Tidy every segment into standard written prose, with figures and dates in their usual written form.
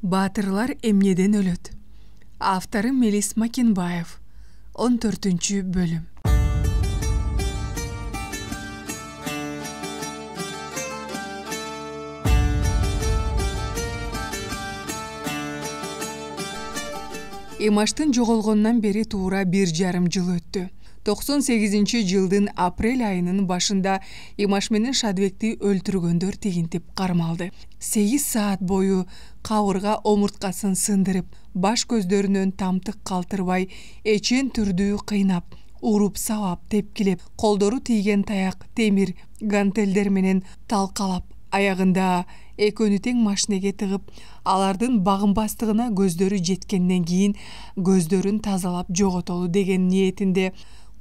Батырлар эмнеден өлөт. Авторы Мелис Макинбаев. 14 бөлüm. Имаштын жоголгондон бери туура 1,5 жыл өттү. 98-жылдын апрель айынын башында Имаш менен Шадыбекти өлтүргөндөр тигинтип кармалды. 8 саат бою кабырга омурткасын сындырып, баш көздөрүнөн тамтык калтырбай, эчен түрдүү кыйнап, уруп сабап, тепкилеп, колдору тийген таяк, темир, гантелдер менен талкалап, аягында экөөнү тең машинеге тыгып, алардын багынбастыгына көздөрү жеткенден кийин көздөрүн тазалап жоготолу деген ниетинде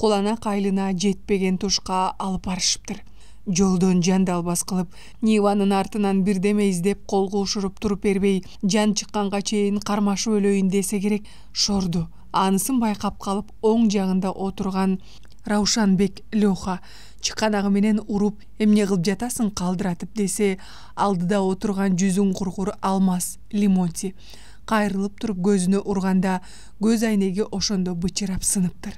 куланак айылына жетпеген тушка алып барышыптыр. Жолдон жандалбас кылып, Ниванын артынан бирдеме издеп колго ушуруп туруп бербей, жан чыкканга чейин кармашып өлөйүн десе керек, шорду. Анысын байкап калып, оң жагында отурган Раушанбек Лёха чыканагы менен уруп, эмне кылып жатасың калдыратып десе, алдыда отурган жүзүн куркур Алмаз Лимонти кайрылып туруп көзүнө урганда, көз айнеги ошондо бычырап сыныптыр.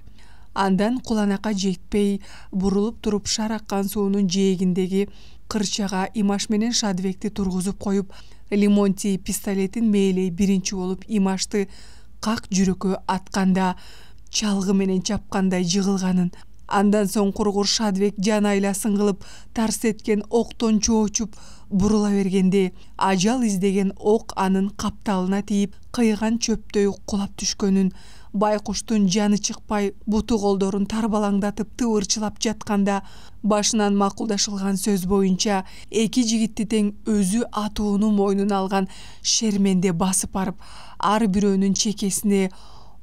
Андан куланакка жетпей, бурулуп туруп шар аккан суунун жээгиндеги кырчага Имаш менен Шадыбекти тургузуп коюп, Лимонти пистолетин мээлей биринчи болуп Имашты как жүрөккө атканда, чалгы менен чапкандай жыгылганын, андан соң кургур Шадыбек жан айласын кылып тарс эткен октон чоочуп бурула бергенде, ажал издеген ок анын капталына тийип, кыйган чөптөй кулап түшкөнүн, байкуштун жаны чыкпай, буту колдорун тарбалаңдатып тыбырчылап жатканда, башынан макулдашылган сөз боюнча эки жигитти тең өзү атууну мойнуна алган шерменде басып барып, ар бирөөнүн чекесине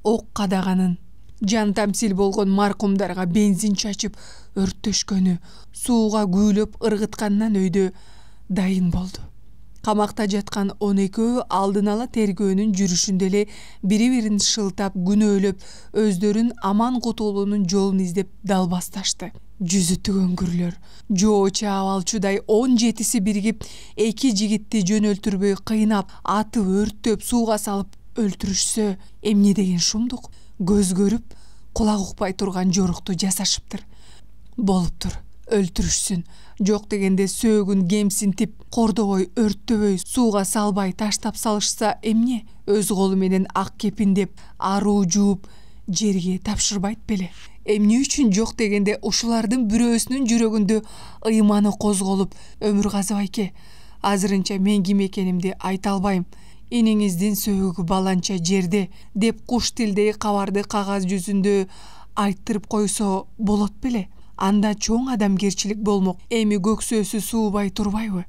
ок кадаганын, жан тамсил болгон маркумдарга бензин чачып өрттөшкөнү, сууга күүлөп ыргыткандан өйдө дайын болду. Камакта жаткан 12 алдын ала тергөөнүн жүрүшүндө эле бири-бирин шылтап, күнөөлөп, өздөрүн аман кутулуунун жолун издеп далбасташты. Жүзү түгөнгүрлөр, жоо чаабалчудай 17си биригип, эки жигитти жөнөлтүрбөй кыйнап, атып, өрттөп, сууга салып өлтүрүшсө, эмне деген шумдук? Көз көрүп, кулак укпай турган жорукту жасашыптыр. Болуптур, өлтүрүшсүн. Жок дегенде сөөгүн кемсинтип, кордобой, өрттөбөй, сууга салбай, таштап салышса эмне? Өз колу менен ак кепиндеп, аруу жууп, жерге тапшырбайт беле? Эмне үчүн жок дегенде ушулардын бирөөсүнүн жүрөгүндө ыйманы козголуп, Өмүргазы байке, азырынча мен ким экенимди айта албайм. Иниңиздин сөөгү баланча жерде, деп куш тилдей кабарды кагаз жүзүндө айттырып койсо болот беле? Анда чоң адамгерчилик болмок. Эми көксөөсү суубай турбайбы?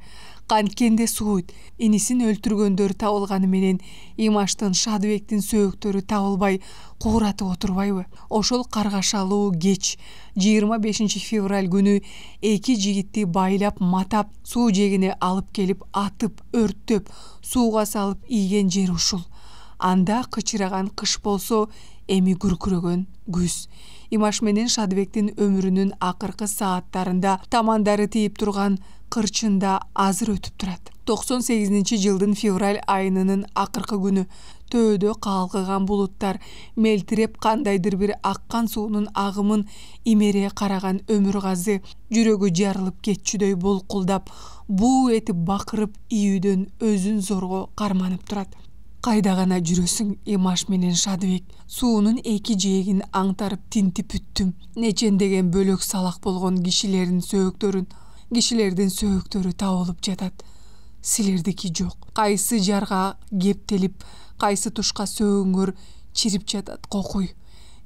Канткенде сууйт. Инисин өлтүргөндөр табылганы менен Имаштын, Шадыбектин сөөктөрү табылбай кууратып отурбайбы? Ошол каргашалуу кеч 25 февраль күнү эки жигитти байлап, матап, суу жээгине алып келип, атып, өрттөп, сууга салып ийген жер ушул. Анда кычыраган кыш болсо, эми күркүрөгөн күз. Имаш менен Шадыбектин өмүрүнүн акыркы сааттарында тамандары тийип турган кырчында азыр өтүп турат. 98-жылдын февраль айынынын акыркы күнү төөдө калкыган булуттар мелтиреп, кандайдыр бир аккан суунун агымын имере караган Өмүргазы жүрөгү жарылып кетчүдөй булкулдап, буу этип бакырып, ийүүдөн өзүн зорго карманып турат. Кайда гана жүрөсүң, Имаш менен Шадыбек? Суунун эки жээгин аңтарып тинтип бүттүм. Нечендеген бөлөк салак болгон кишилердин сөөктөрү табылып жатат. Силердики жок. Кайсы жарга кептелип, кайсы тушка сөөңөр чирип жатат кокуй.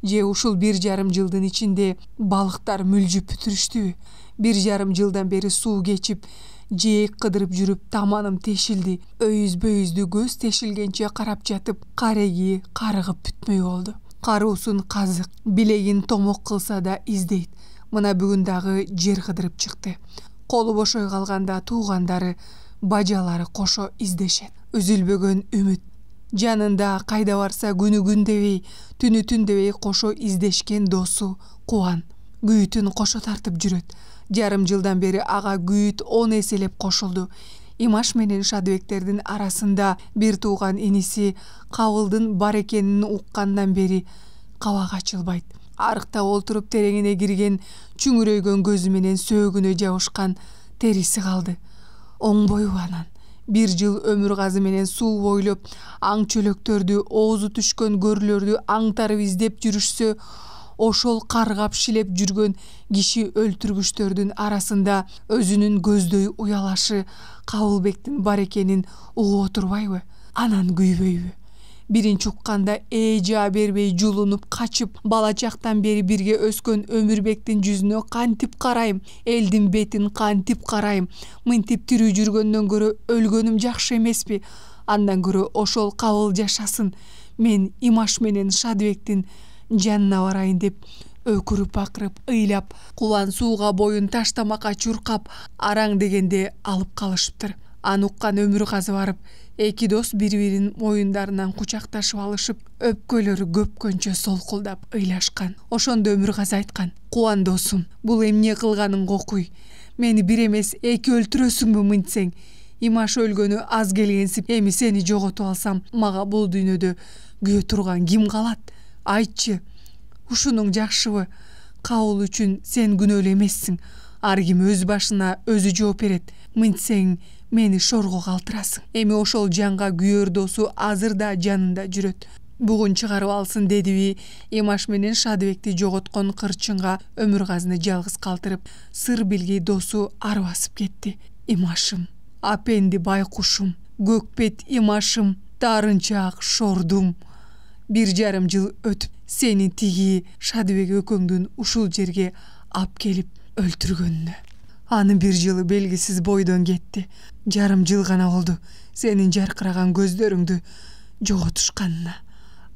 Же ушул 1,5 жылдын ичинде балыктар мүлжүп бүтүрүштүбү? 1,5 жылдан бери суу кечип, жээк кыдырып жүрүп, таманым тешилди. Өйүзбөйүздү көз тешилгенче карап жатып, кареги карыгып бүтмөй болду. Каруусун казык, билегин томок кылса да издейт. Мына бүгүн дагы жер кыдырып чыкты. Колу бошой калганда туугандары, бажалары кошо издешет. Үзүлбөгөн үмүт. Жанында кайда барса күнү күн дебей, түнү түн дебей кошо издешкен досу Кубан. Күйүтүн кошо тартып жүрөт. Жарым жылдан бери ага күйүт 10 эселеп кошулду. Имаш менен Шадыбектердин арасында бир тууган иниси кабылдын бар экенин уккандан бери кабак ачылбайт. Арыкта олтуруп тереңине кирген чүңүрөйгөн көзү менен сөөгүнө жабышкан териси калды. Оңбойбу анан. Бир жыл Өмүргазы менен суу бойлоп, аң чөлөктөрдү, оозу түшкөн көрүлөрдү аңтарып издеп жүрүшсө, ошол каргап шилеп жүргөн киши өлтүргүчтөрдүн арасында өзүнүн көздөй уялашы Кабылбектин бар экенин угуп отурбайбы? Анан күйбөйбү? Биринчи укканда жаа бербей жулунуп качып, бала чактан бери бирге өскөн Өмүрбектин жүзүнө кантип карайм, элдин бетин кантип карайм, мынтип тирүү жүргөндөн көрө өлгөнүм жакшы эмеспи? Андан көрө ошол Кабыл жашасын, мен Имаш менен Шадыбектин жанына барайын деп өкүрүп акырып ыйлап, кубан сууга боюн таштамакка чуркап, араң дегенде алып калышыптыр. Аны уккан Өмүргазы барып, эки дос бири-биринин моюндарынан кучакташып алышып, өпкөлөрү көпкөнчө солкулдап ыйлашкан. Ошондо Өмүргазы айткан: "Кубан досум, бул эмне кылганың окуй? Мени бир эмес эки өлтүрөсүңбү мынтсең? Имаш өлгөнү аз келгенсип, эми сени жоготуп алсам, мага бул дүйнөдө күйө турган ким калат? Айтчы, ушунуң жакшыбы? Кабыл үчүн сен күнөөлүү эмессиң. Ар ким өз башына өзү жооп берет. Мынтсең мени шорго калтырасың. Эми ошол жанга күйөр досу азыр да жанында жүрөт. Бугун чыгарып алсын", дедиби Имаш менен Шадыбекти жоготкон кырчынга Өмүргазыны жалгыз калтырып, сыр билгей досу арбасып кетти. "Имашым, апенди байкушум, көкпет Имашым, таарынчаак шордум. 1,5 жыл өтүп, сени тиги Шадыбек экөөңдүн ушул жерге ап келип өлтүргөнүнө. Анын 1 жылы белгисиз бойдон кетти. 1,5 жыл гана болду сенин жаркыраган көздөрүңдү жоготушканына.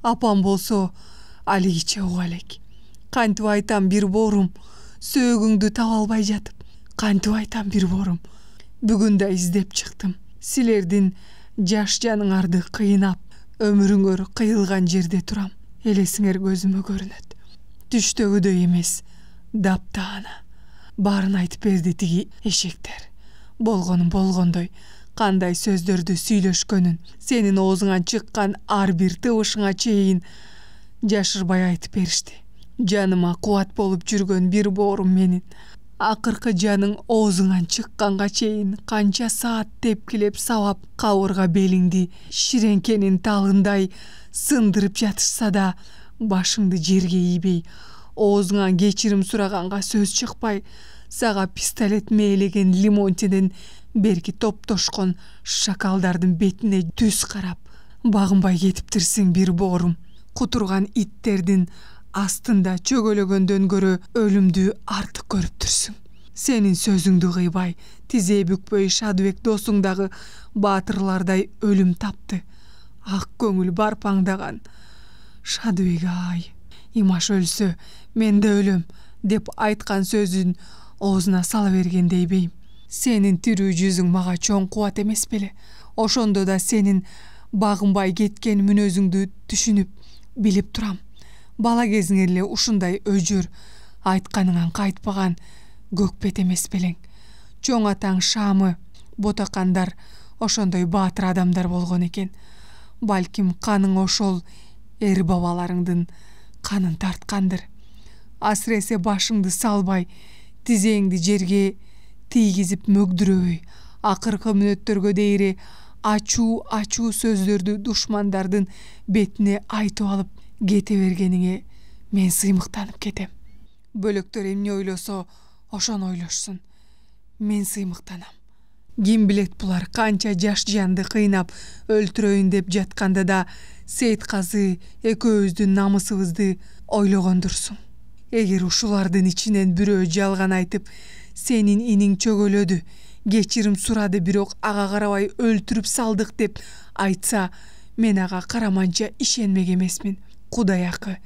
Апам болсо алигиче уга элек. Кантип айтам бир боорум, сөөгүңдү таба албай жатып, кантип айтам бир боорум. Бүгүн да издеп чыктым. Силердин жаш жаныңарды кыйнап, өмүрүңөр кыйылган жерде турам. Элесиңер көзүмө көрүнөт. Түштөгүдөй эмес, даптаана. Баарын айтып берди тиги эшектер. Болгонун болгондой, кандай сөздөрдү сүйлөшкөнүн, сенин оозуңан чыккан ар бир тыбышыңа чейин жашырбай айтып беришти. Жаныма кубат болуп жүргөн бир боорум менин. Акыркы жаның оозуңан чыкканга чейин канча саат тепкилеп сабап, кабырга белиңди ширеңкенин талындай сындырып жатышса да, башыңды жерге ийбей, оозуңан кечирим сураганга сөз чыкпай, сага пистолет мээлеген Лимонтинин берки топтошкон шакалдардын бетине түз карап, багынбай кетиптирсиң бир боорум. Кутурган иттердин астында чөгөлөгөндөн көрө өлүмдү артык көрүптүрсүң. Сенин сөзүңдү кыйбай, тизе бүкпөй Шадыбек досуң дагы баатырлардай өлүм тапты. Ак көңүл барпаңдаган Шадыбек ай, Имаш өлсө, мен да өлөм деп айткан сөзүн оозуна сала бергендей бейм. Сенин тирүү жүзүң мага чоң кубат эмес беле? Ошондо да сенин багынбай кеткен мүнөзүңдү түшүнүп, билип турам. Бала кезиңер эле ушундай өжөр, айтканыңан кайтпаган көкпет эмес белең. Чоң атаң Шамы, ботакандар ошондой баатыр адамдар болгон экен. Балким каның ошол эр бабаларыңдын канын тарткандыр. Асыресе башыңды салбай, тизеңди жерге тийгизип мөгдүрөбөй, акыркы мүнөттөргө дейре ачуу сөздөрдү душмандардын бетине айтып алып кете бергениңе мен сыймыктанып кетем. Бөлөктөр эмне ойлосо ошону ойлошсун. Мен сыймыктанам. Ким билет булар канча жаш жанды кыйнап өлтүрөйүн деп жатканда да Сейитказы экөөбүздүн намысыбызды ойлогондурсуң. Эгер ушулардын ичинен бирөө жалган айтып, сенин иниң чөгөлөдү, кечирим сурады, бирок ага карабай өлтүрүп салдык деп айтса, мен ага караманча ишенмек эмесмин. Кудай акы,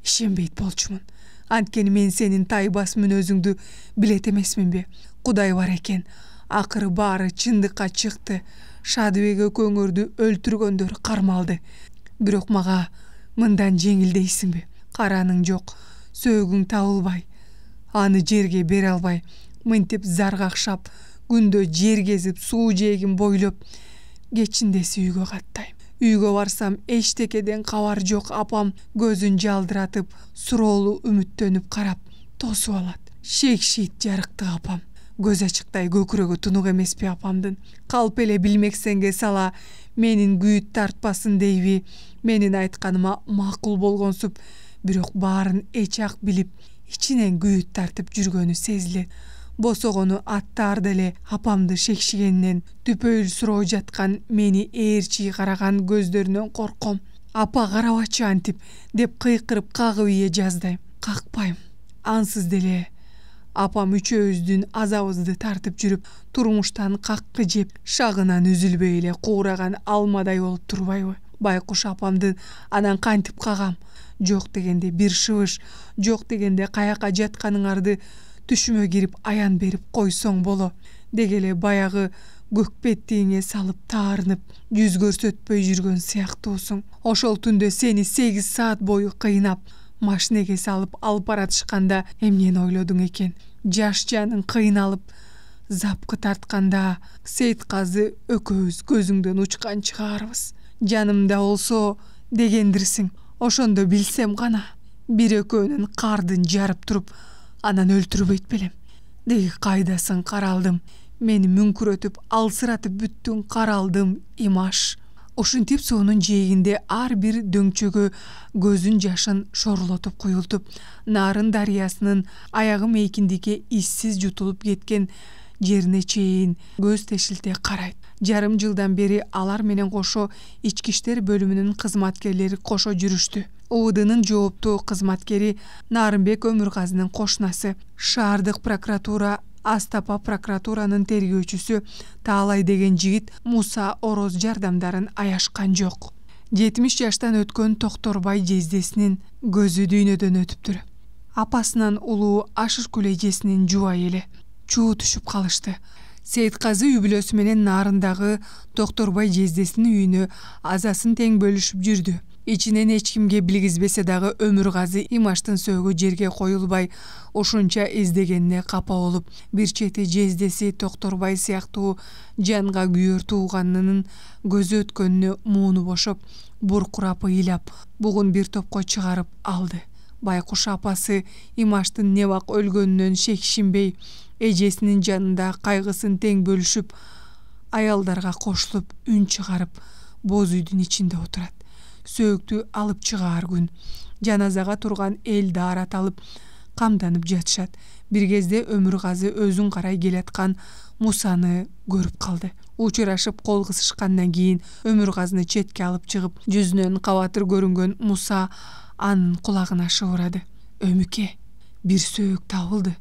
ишенбейт болчумун. Анткени мен сенин тайбас мүнөзүңдү билет эмесминби? Кудай бар экен. Акыры баары чындыкка чыкты. Шадыбек экөөңөрдү өлтүргөндөр кармалды. Бирок мага мындан жеңил дейсиңби? Караның жок, сөөгүң табылбай, аны жерге бере албай, мынтип зар какшап күндө жер кезип суу жээгин бойлоп кечиндеси үйгө каттайм. Үйгө барсам эчтекеден кабар жок. Апам көзүн жалдыратып, суроолуу үмүттөнүп карап тосуп алат. Шекшийт жарыктык апам. Көз ачыктай көкүрөгү тунук эмеспи апамдын? Калп эле билмексенге сала менин күйүт тартпасын дейби? Менин айтканыма макул болгонсуп, бирок баарын эч ак билип, ичинен күйүт тартып жүргөнү сезилет. Босогону аттаарда эле апамды шекшигенинен түпөйүл суроо жаткан мени ээрчи караган көздөрүнөн корком. Апа карабачы антип деп кыйкырып кагып ие жаздайм. Какпайм. Ансыз деле апам үчөөбүздүн азабыбызды тартып жүрүп, турмуштан каккы жеп, шагынан үзүлбөй эле куураган алмадай болуп турбайбы? Байкуш апамдын анан кантип кагам? Жок дегенде бир шыбыш, жок дегенде каяка жатканыңарды түшүмө кирип аян берип койсоң боло. Деги эле баягы көкпеттиңе салып таарынып, жүз көрсөтпөй жүргөн сыяктуусуң. Ошол түндө сени 8 саат бою кыйнап, машинеге салып алып баратышканда эмнени ойлодуң экен? Жаш жаның кыйналып, запкы тартканда Сейитказы экөөбүз көзүңдөн учкан чыгаарбыз. Жанымда болсо дегендирсиң. Ошондо билсем гана, бир экөөнүн кардын жарып туруп, анан өлтүрбөйт белем. Деги кайдасың каралдым. Мени мүңкүрөтүп, алсыратып бүттүң каралдым, имаш. Ушинтип суунун жээгинде ар бир дөңчөгө көзүн жашын шорлотуп куюлтуп, Нарын дарыясынын аягы мейкиндикке иссиз жутулуп кеткен жерине чейин көз тешилте карайт. Жарым жылдан бери алар менен кошо ички иштер бөлүмүнүн кызматкерлери кошо жүрүштү. УВДнын жооптуу кызматкери Нарынбек Өмүргазынын кошунасы, шаардык прокуратура, Астапа прокуратуранын тергөөчүсү Таалай деген жигит Муса Ороз жардамдарын аяшкан жок. 70 жаштан өткөн Токторбай жездесинин көзү дүйнөдөн өтүптүр. Апасынан улуу Ашыркүл эжесинин жубайы эле чуу түшүп калышты. Сейитказы үй бүлөсү менен Нарындагы Токторбай жездесинин үйүнө азасын тең бөлүшүп жүрдү. Ичинен эч кимге билгизбесе дагы Өмүргазы имаштын сөөгү жерге коюлбай, ушунча издегенине капа болуп, бир чети жездеси Токторбай сыяктуу жанга күйөр тууганынын көзү өткөнүнө мууну бошоп, буркурап ыйлап, бугун бир топко чыгарып алды. Байкуш апасы имаштын небак өлгөнүнөн шекшинбей, эжесинин жанында кайгысын тең бөлүшүп, аялдарга кошулуп, үн чыгарып, боз үйдүн ичинде отурат. Сөөктү алып чыгаар күн. Жаназага турган эл даарат алып, камданып жатышат. Бир кезде Өмүргазы өзүн карай келаткан Мусаны көрүп калды. Учурашып кол кысышкандан кийин Өмүргазыны четке алып чыгып, жүзүнөн кабатыр көрүнгөн Муса анын кулагына шыбырады. Өмүке, бир сөөк табылды.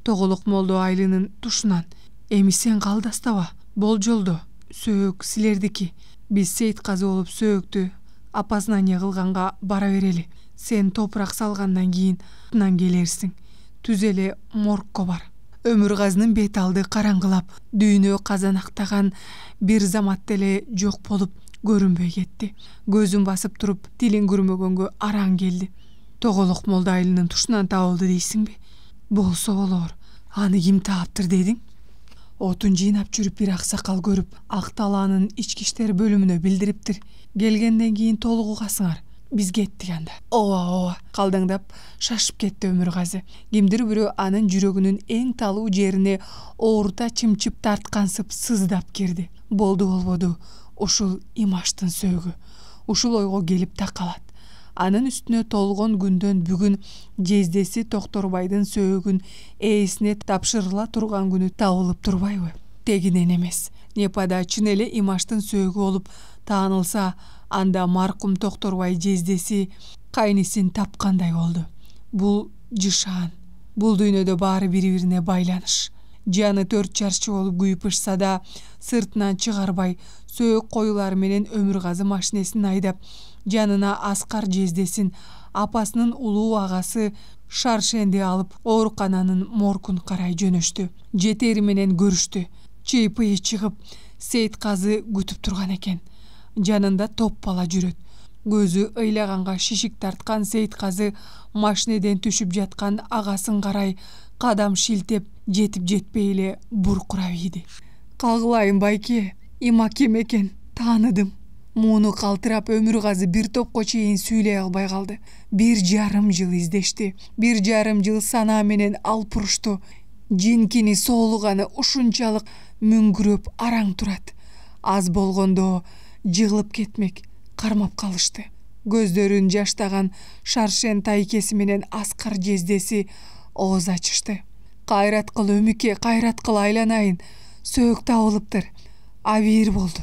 Тоголок Молдо Айлынын тушунан. Эми сен калдастаба? Болжолдо. Сөөк силердики. Биз Сейитказы болуп сөөктү опознание кылганга бара берели. Сен топурак салгандан кийин тынан келерсиң. Түз эле моргко бар. Өмүргазынын бет алды караңгылап, дүйнө казанактаган бир замат эле жок болуп көрүнбөй кетти. Көзүн басып туруп, тилин күрмөгөнгө араң келди. Тоголок Молдо Айлынын тушунан табылды дейсиңби? Болсо болор. Аны ким таптыр дедиң? Отун жыйнап жүрүп бир аксакал көрүп, Ак талаанын ички иштер бөлүмүнө билдириптир. Келгенден кийин толук угасыңар. Биз кеттик анда. Ооба, калдаңдап шашып кетти Өмүргазы. Кимдир бирөө анын жүрөгүнүн эң талуу жерине оорута чымчып тарткансып сыздап кирди. Болду болбоду, ушул имаштын сөөгү. Ушул ойго келип такалат. Анын үстүнө толгон күндөн бүгүн жездеси Токторбайдын сөөгүн ээсине тапшырыла турган күнү табылып турбайбы? Тегинен эмес. Непада чын эле имаштын сөөгү болуп таанылса, анда маркум Токторбай жездеси кайнисин тапкандай болду. Бул жышаан. Бул дүйнөдө баары бири-бирине байланыш. Жаны 4 чарчы болуп күйүп ышса да, сыртынан чыгарбай, сөөк коюлары менен Өмүргазы машинесин айдап, жанына Аскар жездесин, апасынын улуу агасы Шаршенди алып, оорукананын моргун карай жөнөштү. Жетери менен көрүштү. Чыйпыйы чыгып, Сейитказы күтүп турган экен. Жанында топ бала жүрөт. Көзү ыйлаганга шишик тарткан Сейитказы машинеден түшүп жаткан агасын карай кадам шилтеп жетип жетпей эле буркурап ийди. Кагылайын байке, има ким экен тааныдым. Муну калтырап Өмүргазы бир топко чейин сүйлөй албай калды. 1,5 жыл издешти. 1,5 жыл санаа менен алпурушту. Жинкини соолуганы ушунчалык мүңгүрөп араң турат. Аз болгондо жыгылып кетмек, кармап калышты. Көздөрүн жаштаган Шаршен тайкеси менен Аскар жездеси ооз ачышты. Кайрат кыл Өмүкө, кайрат кыл айланайын. Сөөк табылыптыр. Абийир болду.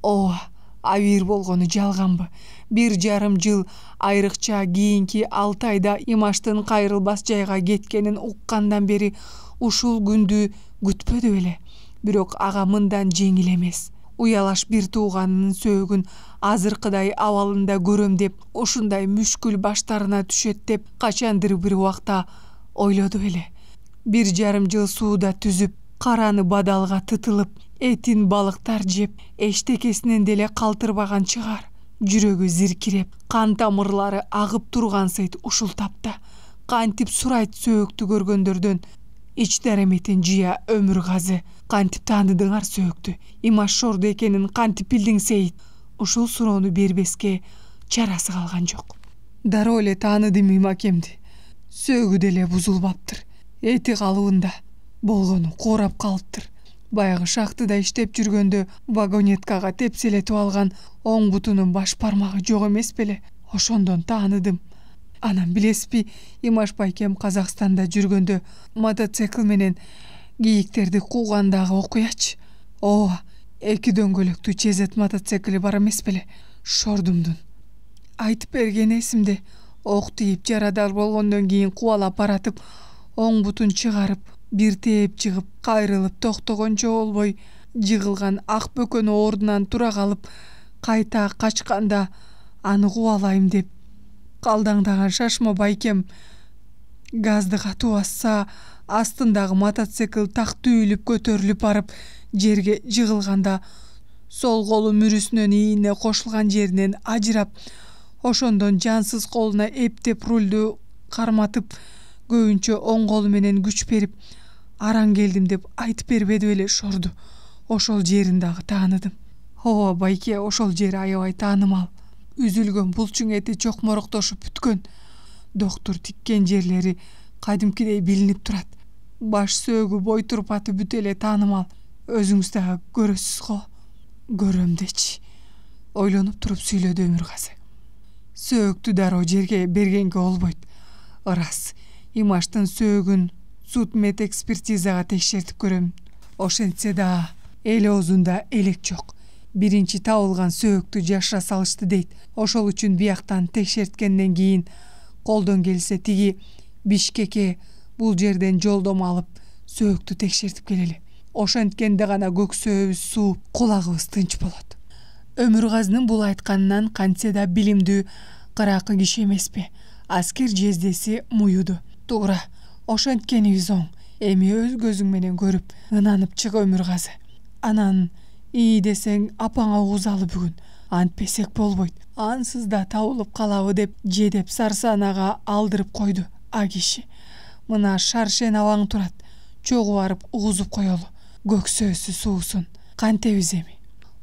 Ооба, абийир болгону жалганбы? 1,5 жыл айрыкча кийинки 6 айда Имаштын кайрылбас жайга кеткенин уккандан бери ушул күндү күтпөдү беле. Бирок ага мындан жеңил эмес. Уялаш бир тууганынын сөөгүн азыркыдай абалында көрөм деп, ушундай мүшкүл баштарына түшөт деп качандыр бир убакта ойлоду эле. 1,5 жыл сууда түзүп, караны бадалга тытылып, этин балыктар жеп, эчтекесинен деле калтырбаган чыгар. Жүрөгү зиркиреп, кан тамырлары агып турган сайт ушул тапта. Кантип сурайт сөөктү көргөндөрдөн. Ич дареметин жыя Өмүргазы. Кантип тааныдыңар сөөктү? Имаш Шорду экенин кантип билдиң Сейит? Ушул суроону бербеске чарасы калган жок. Дароо эле тааныдым Имакемди. Сөөгү деле бузулбаптыр. Эти калыбында болгону коорап калыптыр. Баягы шахтыда иштеп жүргөндө вагонеткага тепселетип алган оң бутунун баш бармагы жок эмес беле? Ошондон тааныдым. Анан билесизби, Имаш байкем Казакстанда жүргөндө мотоцикл менен кийиктерди куугандагы окуячы. Ооба, 2 дөңгөлөктүү чезет мотоцикли бар эмес беле? Шордумдун. Айтып берген эсимде. Ок тийип жарадар болгондон кийин кубалап баратып, оң бутун чыгарып, бир тээп жыгып, кайрылып токтогончо болбой, жыгылган ак бөкөнү ордунан тура калып, кайта качканда аны кубалайм деп калдаңдаган шашма байкем газды катуу басса, астындагы мотоцикл так түйүлүп көтөрүлүп барып, жерге жыгылганда сол колу мүрүсүнөн ийине кошулган жеринен ажырап, ошондон жансыз колуна эптеп рулду карматып, көбүнчө оң колу менен күч берип, араң келдим деп айтып бербеди беле Шорду? Ошол жерин дагы тааныдым. Ооба байке, ошол жери аябай таанымал. Үзүлгөн булчуң эти чокмороктошуп бүткөн. Доктур тиккен жерлери кадимкидей билинип турат. Баш сөөгү бой турпаты бүт эле таанымал. Өзүңүз дагы көрөсүз го. Көрөм дечи. Ойлонуп туруп сүйлөдү Өмүргазы. Сөөктү дароо жерге бергенге болбойт. Ырас, Имаштын сөөгүн судмед экспертизага текшертип көрөм. Ошентсе да эл оозунда элек жок. Биринчи табылган сөөктү жашыра салышты дейт. Ошол үчүн бияктан текшерткенден кийин колдон келсе тиги Бишкекке бул жерден жолдомо алып сөөктү текшертип келели. Ошенткенде гана көксөөбүз сууп, кулагыбыз тынч болот. Өмүргазынын бул айтканынан кантсе да билимдүү, кыракы киши эмеспи? Аскер жездеси муюду. Туура, ошенткенибиз оң. Эми өз көзүң менен көрүп, ынанып чык Өмүргазы. Анан ии десең апаңа угузалы бүгүн. Антпесек болбойт. Ансыз да табылып калабы деп жедеп Сарсанага алдырып койду а киши. Мына Шаршен абаң турат. Чогуу барып угузуп коелу. Көксөөсү суусун. Кантебиз эми?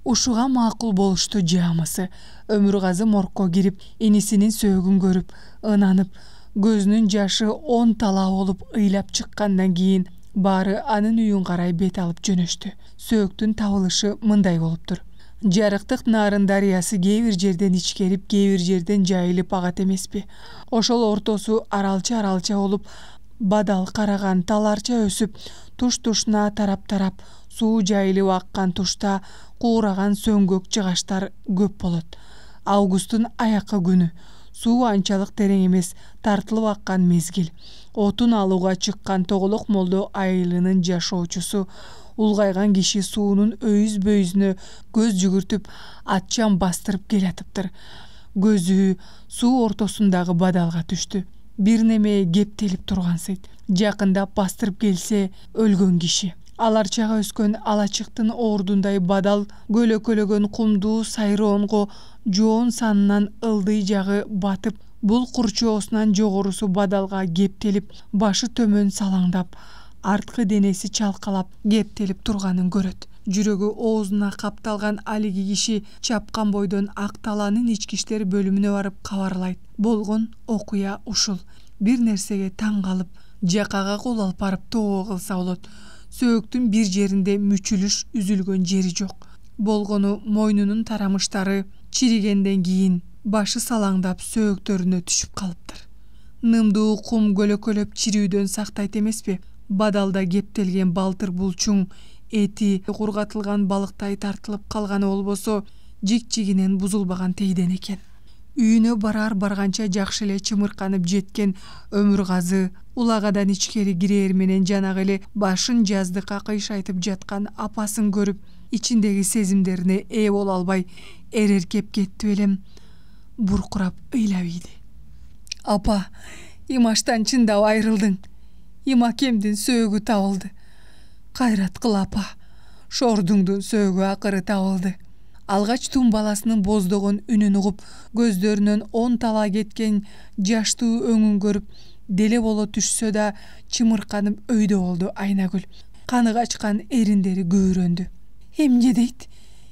Ушуга макул болушту жаамысы. Өмүргазы моргко кирип, инисинин сөөгүн көрүп, ынанып, көзүнүн жашы 10 тала болуп ыйлап чыккандан кийин баары анын үйүн карай бет алып жөнөштү. Сөөктүн табылышы мындай болуптур. Жарыктык Нарын дарыясы кээ бир жерден ичкерип, кээ бир жерден жайылып агат эмеспи? Ошол ортосу аралча болуп, бадал караган таларча өсүп, туш-тушуна тарап-тарап, суу жайылып аккан тушта куураган сөңгөк жыгаштар көп болот. Августтун аяккы күнү. Суу анчалык терең эмес, тартылып аккан мезгил. Отун алууга чыккан Тоголок молдо айылынын жашоочусу, улгайган киши суунун өйүз-бөйүзүнө көз жүгүртүп, атчан бастырып келатыптыр. Көзү суу ортосундагы бадалга түштү. Бир неме кептелип турган сейт. Жакындап бастырып келсе, өлгөн киши. Алар чага өскөн алачыктын ордундай бадал көлөкөлөгөн кумдуу сайроонго жоон санынан ылдый жагы батып, бул курчоосунан жогорусу бадалга кептелип, башы төмөн салаңдап, арткы денеси чалкалап кептелип турганын көрөт. Жүрөгү оозуна капталган алиги киши чапкан бойдон ак талаанын ички иштер бөлүмүнө барып кабарлайт. Болгон окуя ушул. Бир нерсеге таң калып, жакага кол алып барып тоо кылса болот. Сөөктүн бир жеринде мүчүлүш үзүлгөн жери жок. Болгону мойнунун тарамыштары чиригенден кийин башы салаңдап сөөктөрүнө түшүп калыптыр. Нымдуу кум көлөкөлөп чирүүдөн сактайт эмеспи? Бадалда кептелген балтыр булчуң эти кургатылган балыктай тартылып калганы болбосо, жик-жигинен бузулбаган тейден экен. Үйүнө барганча жакшы эле чымырканып жеткен Өмүргазы улагадан ичкери кирээр менен жанагы эле башын жаздыкка кыйшайтып жаткан апасын көрүп, ичиндеги сезимдерине ээ боло албай эреркеп кетти белем, буркурап ыйлап ийди. Апа, Имаштан чындап айрылдың. Имакемдин сөөгү табылды. Кайрат кыл апа. Шордуңдун сөөгү акыры табылды. Алгач тун баласынын боздогон үнүн угуп, көздөрүнөн 10 тала кеткен жаштуу өңүн көрүп, деле боло түшсө да чымырканып өйдө болду Айнагүл. Каны качкан эриндери күбүрөндү. Эмне дейт?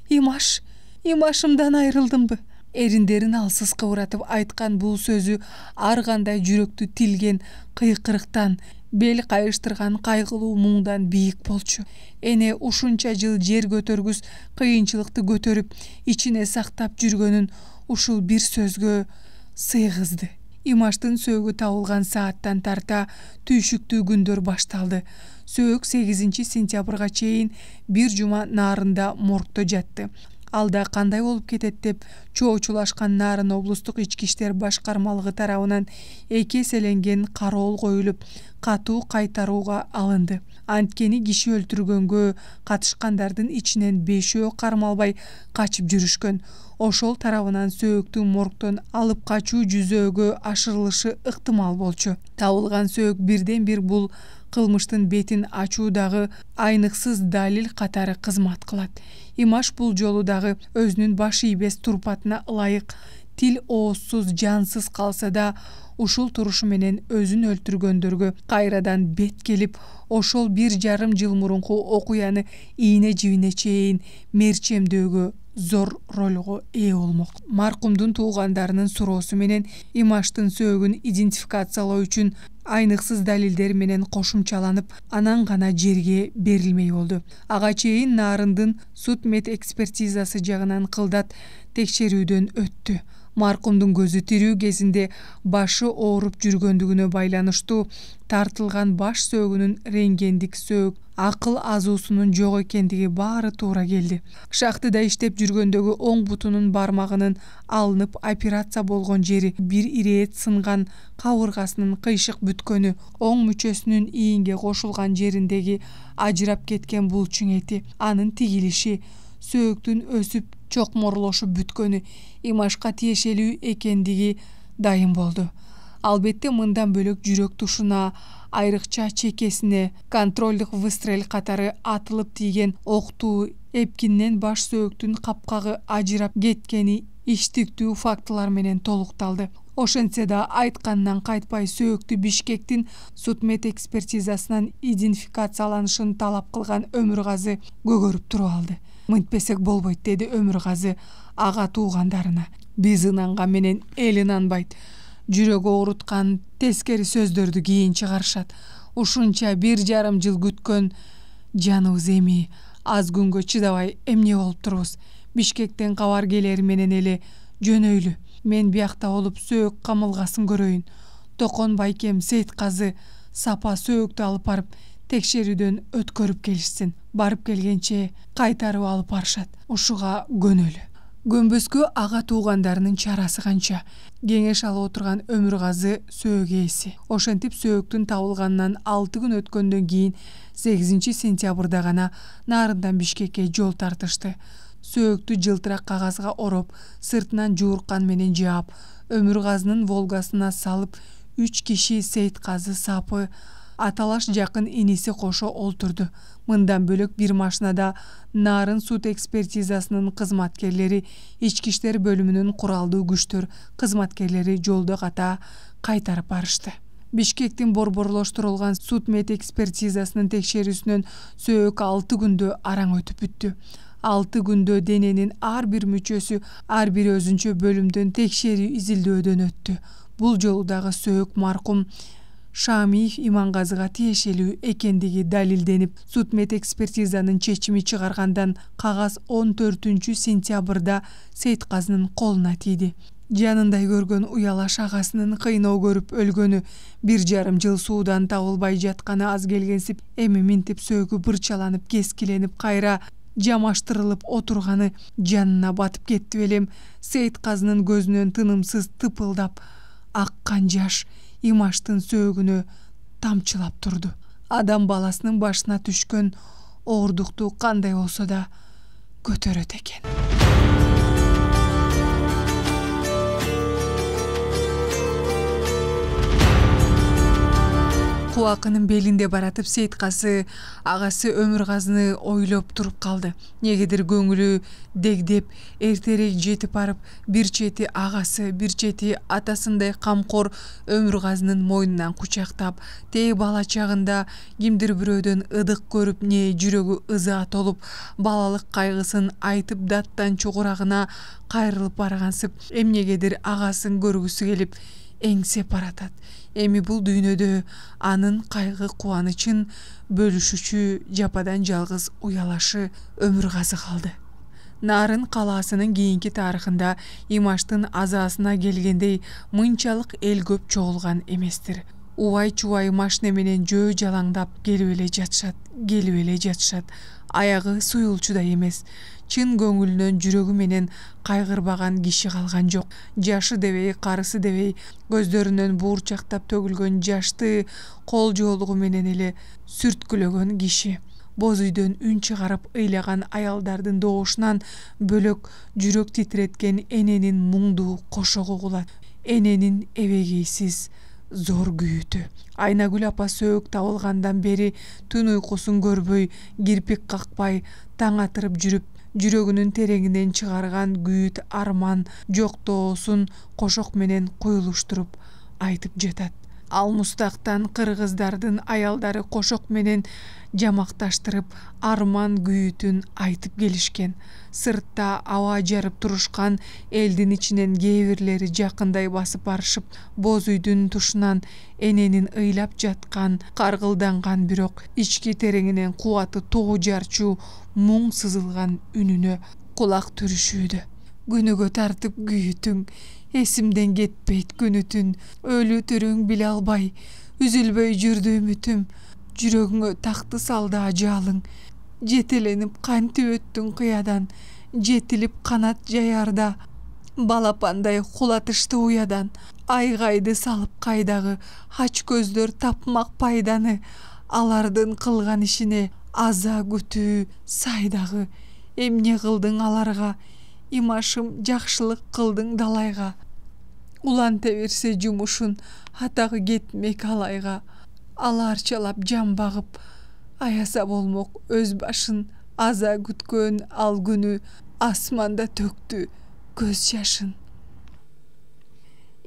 Имашымдан айрылдымбы? Эриндерин алсыз кыбыратып айткан бул сөзү ар кандай жүрөктү тилген кыйкырыктан, бел кайыштырган кайгылуу муңдан бийик болчу. Эне ушунча жыл жер көтөргүс кыйынчылыкты көтөрүп, ичине сактап жүргөнүн ушул бир сөзгө сыйгызды. Имаштын сөөгү табылган сааттан тарта түйшүктүү күндөр башталды. Сөөк 8 сентябрга чейин бир жума нарында моргто жатты. Алда кандай болуп кетет деп чоочулашкан Нарын облустук ички иштер башкармалыгы тарабынан 2 эселенген кароол коюлуп, катуу кайтарууга алынды. Анткени киши өлтүргөнгө катышкандардын ичинен 5-өө кармалбай качып жүрүшкөн. Ошол тарабынан сөөктүн моргтон алып качуу жүзөөгө ашырылышы ыктымал болчу. Табылган сөөк бирден бир бул кылмыштын бетин ачуудагы айныксыз далил катары кызмат кылат. Имаш бул жолу дагы өзүнүн баш ийбес турпатына ылайык тил оозсуз жансыз калса да, ушул турушу менен өзүн өлтүргөндөргө кайрадан бет келип, ошол 1,5 жыл мурунку окуяны ийне жибине чейин мерчемдөөгө зор ролго ээ болмок. Маркумдун туугандарынын суроосу менен Имаштын сөөгүн идентификациялоо үчүн айныксыз далилдер менен кошумчаланып, анан гана жерге берилмей болду. Ага чейин Нарындын суд мед экспертизасы жагынан кылдат текшерүүдөн өттү. Маркумдун көзү тирүү кезинде башы ооруп жүргөндүгүнө байланыштуу тартылган баш сөөгүнүн рентгендик сөөк акыл азуусунун жок экендиги баары туура келди. Шахтыда иштеп жүргөндөгү оң бутунун бармагынын алынып операция болгон жери, бир ирээт сынган кабыргасынын кыйшык бүткөнү, оң мүчөсүнүн ийинге кошулган жериндеги ажырап кеткен булчуң эти, анын тигилиши, сөөктүн өсүп чокморлошуп бүткөнү Имашка тиешелүү экендиги дайым болду. Албетте мындан бөлөк жүрөк тушуна, айрыкча чекесине контролдук выстрел катары атылып тийген октуу эпкиннен баш сөөктүн капкагы ажырап кеткени иштиктүү фактылар менен толукталды. Ошентсе да айтканынан кайтпай сөөктү Бишкектин судмед экспертизасынан идентификацияланышын талап кылган Өмүргазы көгөрүп туруп алды. Мынтпесек болбойт, деди Өмүргазы ага туугандарына. Биз ынанга менен эл ынанбайт. Жүрөгү ооруткан тескери сөздөрдү кийин чыгарышат. Ушунча 1,5 жыл күткөн жаныбыз эми аз күнгө чыдабай эмне болуп турбуз. Бишкектен кабар келери менен эле жөнөйлү. Мен биякта болуп сөөк камылгасын көрөйүн. Токон байкем Сейтказы сапа сөөктү алып барып текшерүүдөн өткөрүп келишсин. Барып келгенче кайтарып алып барышат. Ушуга көнөлү. Көнбөскө ага туугандарынын чарасы канча? Кеңеш алып отурган Өмүргазы сөөк ээси. Ошентип сөөктүн табылганынан 6 күн өткөндөн кийин 8 сентябрда гана Нарындан Бишкекке жол тартышты. Сөөктү жылтырак кагазга ороп, сыртынан жууркан менен жаап, Өмүргазынын Волгасына салып, 3 киши Сейтказы сапы Аталаш жакын иниси кошо олтурду. Мындан бөлөк бир машинада Нарын сут экспертизасынын кызматкерлери, ички иштер бөлүмүнүн куралдуу күчтөр кызматкерлери жолдо ката кайтарып барышты. Бишкектин борборлоштурулган судмед экспертизасынын текшерүүсүнөн сөөк 6 күндө араң өтүп бүттү. 6 күндө дененин ар бир мүчөсү ар бир өзүнчө бөлүмдөн текшерүү изилдөөдөн өттү. Бул жолу дагы сөөк маркум Шамиев Имангазыга тиешелүү экендиги далилденип, судмед экспертизанын чечими чыгаргандан кагаз 14 сентябрда Сейтказынын колуна тийди. Жанындай көргөн уялаш агасынын кыйноо көрүп өлгөнү, 1,5 жыл суудан табылбай жатканы аз келгенсип, эми минтип сөөгү бырчаланып, кескиленип, кайра жамаштырылып отурганы жанына батып кетти белем. Сейтказынын көзүнөн тынымсыз тыпылдап аккан жаш Имаштын сөөгүнө тамчылап турду. Адам баласынын башына түшкөн оордукту кандай болсо да көтөрөт экен. Кубакынын белинде баратып Сейтказы агасы Өмүргазыны ойлоп туруп калды. Негедир көңүлү дегдеп, эртерээк жетип барып, бир чети агасы, бир чети атасындай камкор Өмүргазынын мойнунан кучактап, тээ бала чагында кимдир бирөөдөн ыдык көрүп, не жүрөгү ыза толуп, балалык кайгысын айтып даттан чугурагына кайрылып баргансып, эмнегедир агасын көргүсү келип, эңсеп баратат. Эми бул дүйнөдө анын кайгы кубанычын бөлүшүчү жападан жалгыз уялашы Өмүргазы калды. Нарын калаасынын кийинки тарыхында Имаштын азасына келгендей мынчалык эл көп чогулган эместир. Убай-чубай машина менен жөө жалаңдап келип эле жатышат. Аягы суюлчудай эмес. Чын көңүлүнөн жүрөгү менен кайгырбаган киши калган жок. Жашы дебей, карысы дебей, көздөрүнөн буурчактап төгүлгөн жашты кол жоолугу менен эле сүрткүлөгөн киши. Боз үйдөн үн чыгарып ыйлаган аялдардын добушунан бөлөк жүрөк титиреткен эненин муңдуу кошогу угулат. Эненин эбегейсиз зор күйүтү. Айнагүл апа сөөк табылгандан бери түн уйкусун көрбөй, кирпик какпай, таң атырып жүрүп, жүрөгүнүн тереңинен чыгарган күйүт арман жоктоосун кошок менен куюлуштуруп айтып жатат. Ал мустактан кыргыздардын аялдары кошок менен жамакташтырып арман күйүтүн айтып келишкен. Сыртта аба жарып турушкан элдин ичинен кээ бирлери жакындай басып барышып, боз үйдүн тушунан эненин ыйлап жаткан, каргылданган бирок ички тереңинен кубаты тоо жарчу муң сызылган үнүнө кулак түрүшүүдө. Күнүгө тартып күйүтүң, эсимден кетпейт күнүтүн, өлү түрүң биле албай, үзүлбөй жүрдү үмүтүм, жүрөгүңө такты салды ажалың, жетеленип кантип өттүң кыядан, жетилип канат жаярда, балапандай кулатышты уядан, айгайды салып кайдагы, ач көздөр тапмак пайданы, алардын кылган ишине аза күтүү сайдагы, эмне кылдың аларга, Имашым жакшылык кылдың далайга, уланта берсе жумушун, атагы кетмек алайга, ала арчалап жан багып, аяса болмок өз башын, аза күткөн ал күнү асманда төктү көз жашын.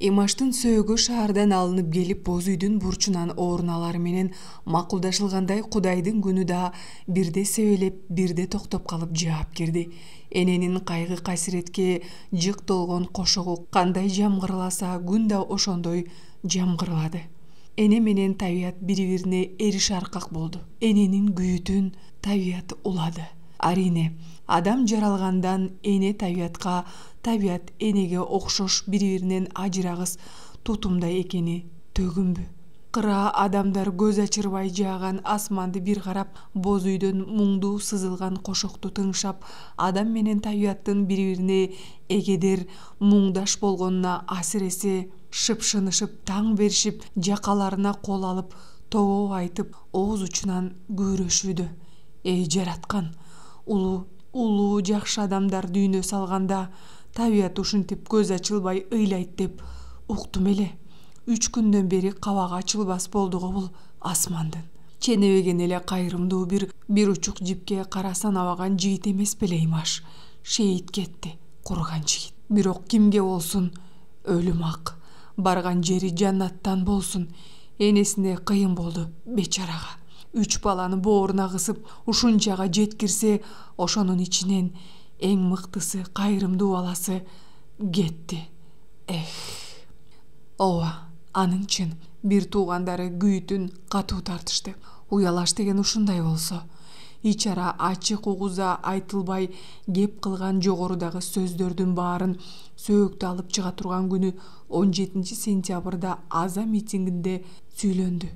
Имаштын сөөгү шаардан алынып келип, боз үйдүн бурчунан орун алары менен макулдашылгандай Кудайдын күнү да бирде себелеп, бирде токтоп калып жаап кирди. Эненин кайгы касиретке жык толгон кошогу кандай жамгырласа, күн да ошондой жамгырлады. Эне менен табият бири-бирине эриш аркак болду. Эненин күйүтүн табият улады. Арине, адам жаралгандан эне табиятка, табият энеге окшош бири-биринен ажырагыс тутумдай экени төгүнбү? Кыра адамдар көз ачырбай жааган асманды бир карап, боз үйдөн муңдуу сызылган кошокту тыңшап, адам менен табияттын бири-бирине эгедер муңдаш болгонуна асиресе шыпшынышып, таң беришип, жакаларына кол алып, тобоо айтып, ооз учунан күбүрөшүүдө. Эй жараткан, улуу жакшы адамдар дүйнө салганда, табият ушинтип көз ачылбай ыйлайт деп уктум эле. 3 күндөн бери кабагы ачылбас болдуго бул асмандын. Ченебеген эле кайрымдуу бир учук жипке кара санабаган жигит эмес беле Имаш. Шейит кетти, курган жигит. Бирок кимге болсун өлүм ак. Барган жери жаннаттан болсун. Энесине кыйын болду бечарага. 3 баланы бооруна кысып ушунчага жеткирсе, ошонун ичинен эң мыктысы, кайрымдуу баласы кетти. Ооба, анын чын. Бир туугандары күйүтүн катуу тартышты. Уялаш деген ушундай болсо. Ич ара ачык угуза айтылбай кеп кылган жогорудагы сөздөрдүн баарын сөөктү алып чыга турган күнү 17 сентябрда Аза митингинде сүйлөндү.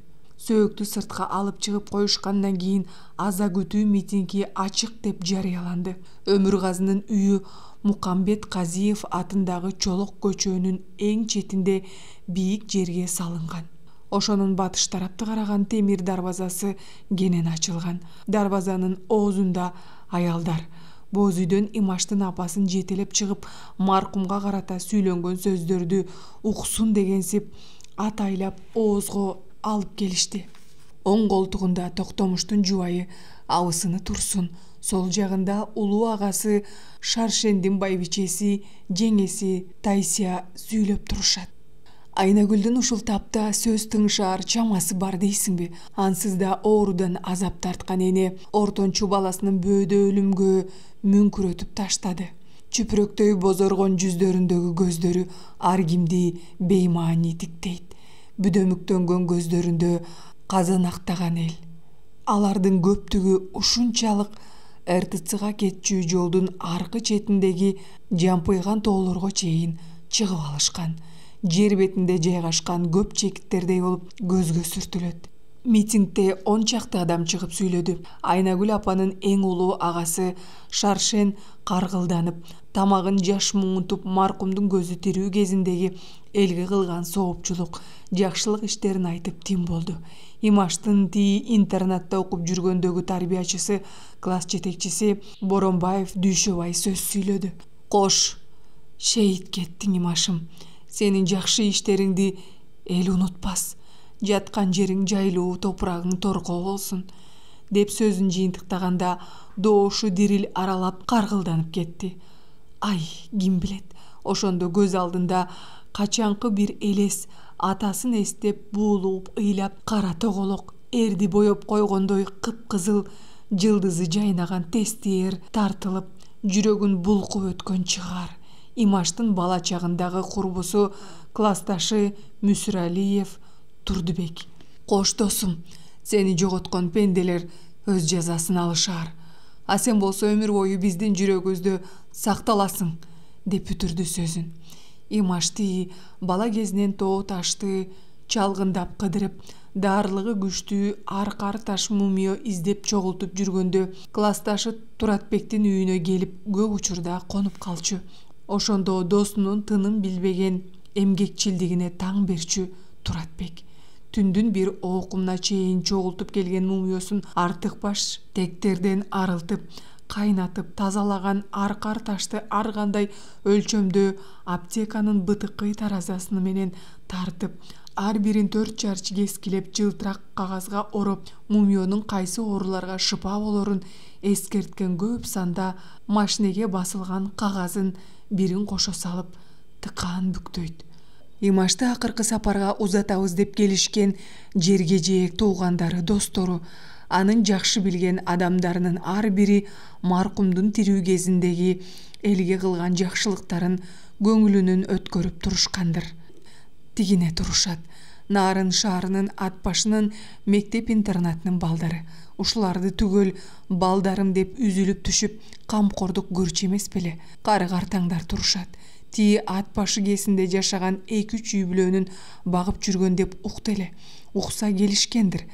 Сөөктү сыртка алып чыгып коюшкандан кийин Аза күтүү митинги ачык деп жарыяланды. Өмүргазынын үйү Мукамбет Казиев атындагы Чолок көчөнүн эң четинде бийик жерге салынган. Ошонун батыш тарапты караган темир дарбазасы кенен ачылган. Дарбазанын оозунда аялдар. Боз үйдөн Имаштын апасын жетелеп чыгып, маркумга карата сүйлөнгөн сөздөрдү уксун дегенсип атайлап оозго алып келишти. Оң колтугунда Токтомуштун жубайы Абысыны Турсун, сол жагында улуу агасы Шаршендин байбичеси, жеңеси Тайсия сүйлөп турушат. Айнагүлдүн ушул тапта сөз тыңшаар чамасы бар дейсиңби? Ансыз да оорудан азап тарткан эне ортончу баласынын бөөдө өлүмгө мүңкүрөтүп таштады. Чүпүрөктөй бозоргон жүздөрүндөгү көздөрү ар кимди беймаани тиктейт. Бүдөмүктөнгөн көздөрүндө казанактаган эл. Алардын көптүгү ушунчалык РТЦга кетчү жолдун аркы четиндеги жампыйган тоолорго чейин чыгып алышкан. Жер бетинде жайгашкан көп чекиттердей болуп көзгө сүртүлөт. Митингде 10 чакты адам чыгып сүйлөдү. Айнагүл апанын эң улуу агасы Шаршен каргылданып, тамагын жаш муңутуп, маркумдун көзү тирүү кезиндеги элге кылган соопчулук, жакшылык иштерин айтып тим болду. Имаштын интернатта окуп жүргөндөгү тарбиячысы, класс жетекчиси Боронбаев Дүйшөбай сөз сүйлөдү. Кош, шейит кеттиң Имашым. Сенин жакшы иштериңди эл унутпас. Жаткан жериң жайлуу, топурагың торкоо болсун, деп сөзүн жыйынтыктаганда доошу дирил аралап каргылданып кетти. Ай, ким билет, ошондо көз алдында качанкы бир элес атасын эстеп буулуп ыйлап кара тоголок эрди боеп койгондой кыпкызыл жылдызы жайнаган тестиер тартылып, жүрөгүн булкуп өткөн чыгар. Имаштын бала чагындагы курбусу, классташы Мүсүралиев Турдубек. Кош досум, сени жоготкон пенделер өз жазасын алышаар. А сен болсо өмүр бою биздин жүрөгүбүздө сакталасың, деп бүтүрдү сөзүн. Имашты бала кезинен тоо ташты чалгындап кыдырып, дарлыгы күчтүү аркар таш мумио издеп чогултуп жүргөндө классташы Туратбектин үйүнө келип көп учурда конуп калчу. Ошондо досунун тынын билбеген эмгекчилдигине таң берчү Туратбек. Түндүн бир оокумуна чейин чогултуп келген мумиосун артык баш тектерден арылтып, кайнатып, тазалаган аркар ташты ар кандай өлчөмдө аптеканын бытыкый таразасыны менен тартып, ар бирин 4 чарч кескилеп жылтырак кагазга ороп, мумионун кайсы ооруларга шыпа болорун эскерткен көп санда машинеге басылган кагазын бирин кошо салып тыкаан бүктөйт. Имашты акыркы сапарга узатабыз деп келишкен жерге жээк туугандары, достору, анын жакшы билген адамдарынын ар бири маркумдун тирүү кезиндеги элге кылган жакшылыктарын көңүлүнөн өткөрүп турушкандыр. Тигине турушат. Нарын шаарынын ат башынын мектеп-интернатынын балдары. Ушуларды түгөл балдарым деп үзүлүп түшүп, камкордук көрчү эмес беле. Кары картаңдар турушат. Ти ат башы кесинде жашаган 2-3 үй бүлөнүн багып жүргөн деп укты эле. Укса келишкендир.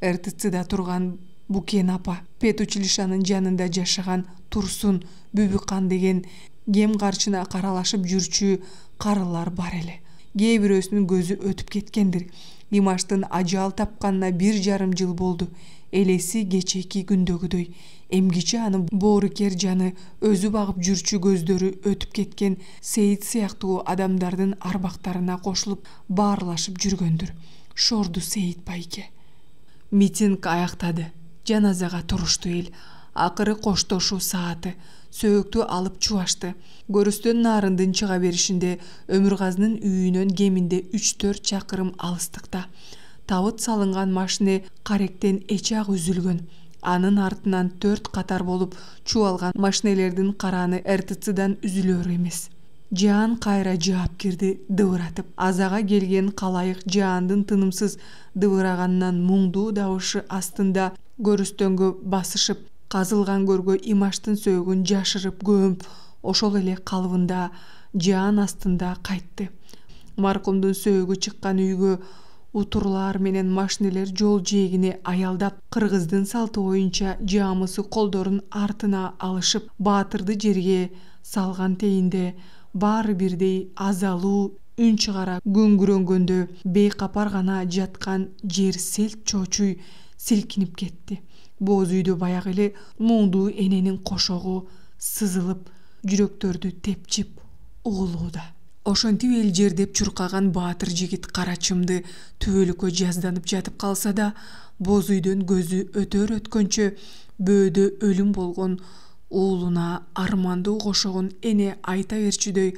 РТЦда турган Букен апа, пет училищанын жанында жашаган Турсун, Бүбүкан деген кем карчына каралашып жүрчү карылар бар эле. Кээ бирөөсүнүн көзү өтүп кеткендир. Имаштын ажал тапканына 1,5 жыл болду. элеси кечеки күндөгүдөй. Эмгиче анын боорукер жаны, өзү багып жүрчү көздөрү өтүп кеткен Сейит сыяктуу адамдардын арбактарына кошулуп баарлашып жүргөндүр. Шорду Сейит байке. Митинг аяктады. Жаназага турушту эл. Акыры коштошуу сааты. Сөөктү алып чубашты. Көрүстөн нарындын чыга беришинде Өмүргазынын үйүнөн кеминде 3-4 чакырым алыстыкта. Табыт салынган машине каректен эчак үзүлгөн. Анын артынан 4 катар болуп чубалган машинелердин караны РТЦдан үзүлөр эмес. Жаан кайра жаап кирди дыбыратып. Азага келген калайык Жаандын тынымсыз дыбыраганынан муңдуу дабышы астында көрүстөнгө басышып, казылган көргө имаштын сөөгүн жашырып көмүп, ошол эле калыбында Жаан астында кайтты. Маркумдун сөөгү чыккан үйгө утурлар менен машинелер жол жээгине аялдап, кыргыздын салты боюнча жаамысы колдорун артына алышып, баатырды жерге салган тейинде баары бирдей азалуу үн чыгара күңгүрөнгөндө бейкапар гана жаткан жер селт чочуй силкинип кетти. Боз үйдө баягы эле муңдуу эненин кошогу сызылып, жүрөктөрдү тепчип угулууда. Ошентип эл жердеп чуркаган баатыр жигит кара чымды түбөлүккө жазданып жатып калса да, боз үйдөн көзү өтөр өткөнчө бөөдө өлүм болгон уулуна армандуу кошогун эне айта берчүдөй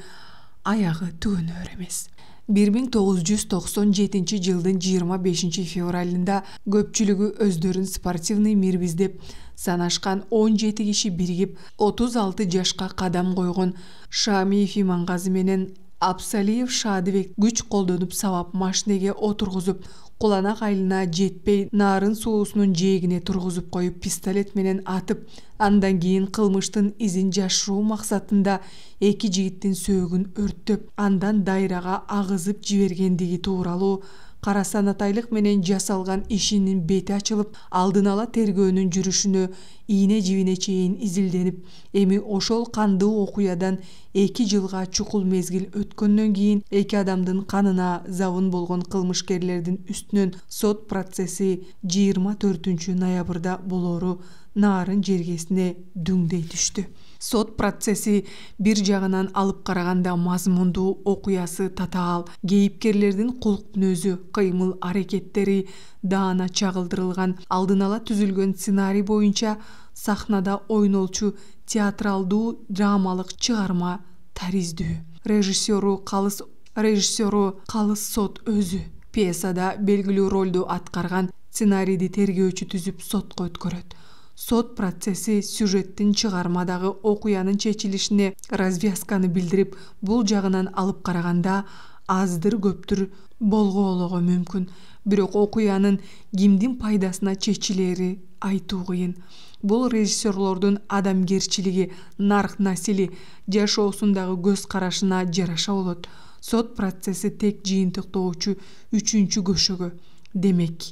аягы түгөнөр эмес. 1997 жылдын 25 февралында көпчүлүгү өздөрүн спортивный мирбиз деп санашкан 17 киши биригип 36 жашка кадам койгон Шамиев Имангазы менен Абсалиев Шадыбек күч колдонуп сабап машинеге отургузуп, куланак айылына жетпей нарын суусунун жээгине тургузуп коюп пистолет менен атып, андан кийин кылмыштын изин жашыруу максатында эки жигиттин сөөгүн өрттөп, андан дайрага агызып жибергендиги тууралуу кара санатайлык менен жасалган ишинин бети ачылып, алдын ала тергөөнүн жүрүшүнө ийне жибине чейин изилденип, эми ошол кандуу окуядан 2 жылга чукул мезгил өткөндөн кийин эки адамдын канына забын болгон кылмышкерлердин үстүнөн сот процесси 24 ноябрда болоору нарын жергесине дүңдей түштү. Сот процесси бир жагынан алып караганда мазмундуу, окуясы татаал, кейипкерлердин кулк мүнөзү, кыймыл аракеттери даана чагылдырылган, алдын ала түзүлгөн сценарий боюнча сахнада ойнолчу театралдуу драмалык чыгарма тариздүү. Режиссеру Калыс Сот өзү. Пьесада белгилүү ролду аткарган, сценарийди тергөөчү түзүп сотко өткөрөт. Сот процесси сюжеттин чыгармадагы окуянын чечилишине развязканы билдирип, бул жагынан алып караганда аздыр көптүр болгоолого мүмкүн. Бирок окуянын кимдин пайдасына чечилери айтуу кыйын. Бул режиссерлордун адамгерчилиги, нарк насили, жашоосундагы көз карашына жараша болот. Сот процесси тек жыйынтыктоочу 3-чү көшөгө. Демек,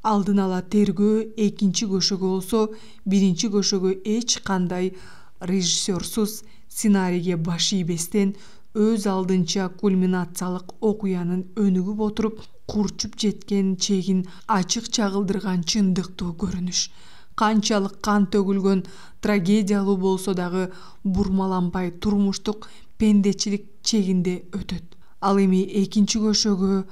алдын ала тергөө 2-чи көшөгө болсо, 1-чи көшөгө эч кандай режиссерсуз сценарийге баш ийбестен өз алдынча кульминациялык окуянын өнүгүп отуруп, курчуп жеткен чегин ачык чагылдырган чындыктуу көрүнүш. Канчалык кан төгүлгөн трагедиялуу болсо дагы бурмаланбай турмуштук пендечилик чегинде өтөт. Ал эми 2-чи көшөгө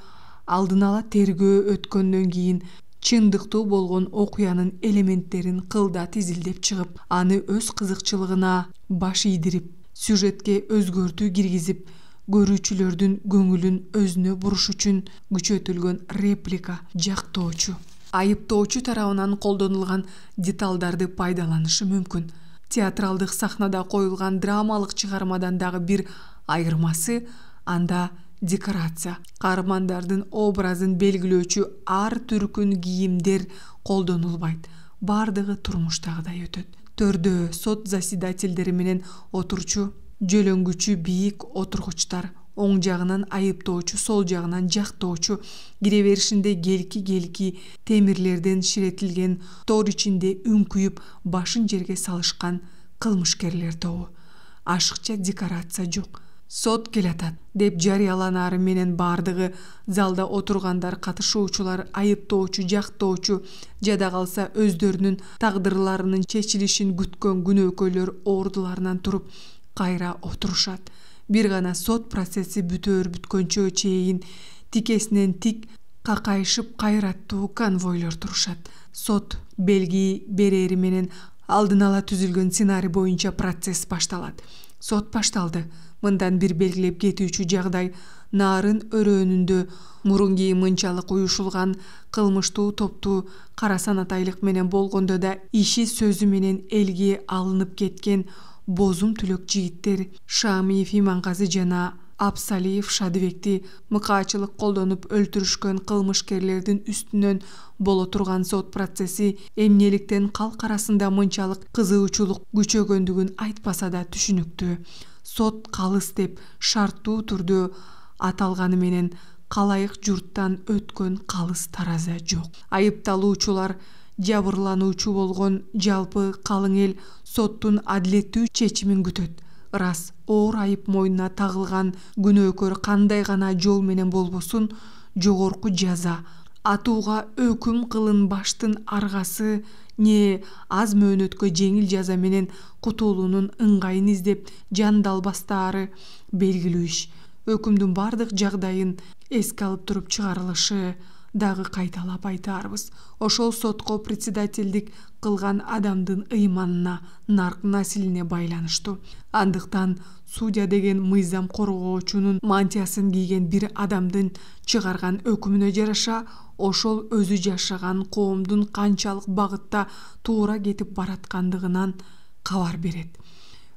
алдын ала тергөө өткөндөн кийин чындыктуу болгон окуянын элементтерин кылдат изилдеп чыгып, аны өз кызыкчылыгына баш ийдирип, сюжетке өзгөртүү киргизип, көрүүчүлөрдүн көңүлүн өзүнө буруш үчүн күчөтүлгөн реплика жактоочу, айыптоочу тарабынан колдонулган деталдарды пайдаланышы мүмкүн. Театралдык сахнада коюлган драмалык чыгармадан дагы бир айырмасы анда декорация. Каармандардын образын белгилөөчү ар түркүн кийимдер колдонулбайт. Бардыгы турмуштагыдай өтөт. Төрдө сот заседательдери менен отурчу, жөлөңгүчү бийик отургучтар, оң жагынан айыптоочу, сол жагынан жактоочу, кире беришинде келки темирлерден ширетилген тор ичинде үңкүйүп, башын жерге салышкан кылмышкерлер тобу. Ашыкча декорация жок. сот келатат деп жарыяланары менен бардыгы залда отургандар, катышуучулар, айыптоочу, жактоочу, жада калса өздөрүнүн тагдырларынын чечилишин күткөн күнөөкөйлөр ордуларынан туруп кайра отурушат. Бир гана сот процесси бүткөнчө чейин тикесинен тик какайышып кайраттуу конвойлор турушат. Сот белги берери менен алдын ала түзүлгөн сценарий боюнча процесс башталат. Сот башталды. Мындан бир белгилеп кетүүчү жагдай нарын өрөөнүндө мурунги мынчалык уюшулган кылмыштуу топту кара санатайлык менен болгондо да иши сөзү менен элге алынып кеткен бозум түлөк жигиттер Шамиев Иманказы жана Абсалиев Шадыбекти мыкаачылык колдонуп өлтүрүшкөн кылмышкерлердин үстүнөн боло турган сот процесси эмнеликтен калк арасында мынчалык кызыуучулук күчөгөндүгүн айтпаса да түшүнүктүү. Сот калыс деп шарттуу түрдө аталганы менен калайык журттан өткөн калыс тараза жок. Айыпталуучулар жабырлануучу болгон жалпы калың эл соттун адилеттүү чечимин күтөт. Рас, оор айып мойнуна тагылган күнөөкөр кандай гана жол менен болбосун жогорку жаза, атууга өкүм кылынбаштын аргасы не аз мөөнөткө жеңил жаза менен кутулуунун ыңгайын издеп жандалбастаары белгилүү иш. Өкүмдүн бардык жагдайын эске алып туруп чыгарылышы дагы кайталап айтаарбыз. Ошол сотко председательдик кылган адамдын ыйманына, нарк насилине байланыштуу. Андыктан судья деген мыйзам коргоочунун мантиясын кийген бир адамдын чыгарган өкүмүнө жараша ошол өзү жашаган коомдун канчалык багытта туура кетип бараткандыгынан кабар берет.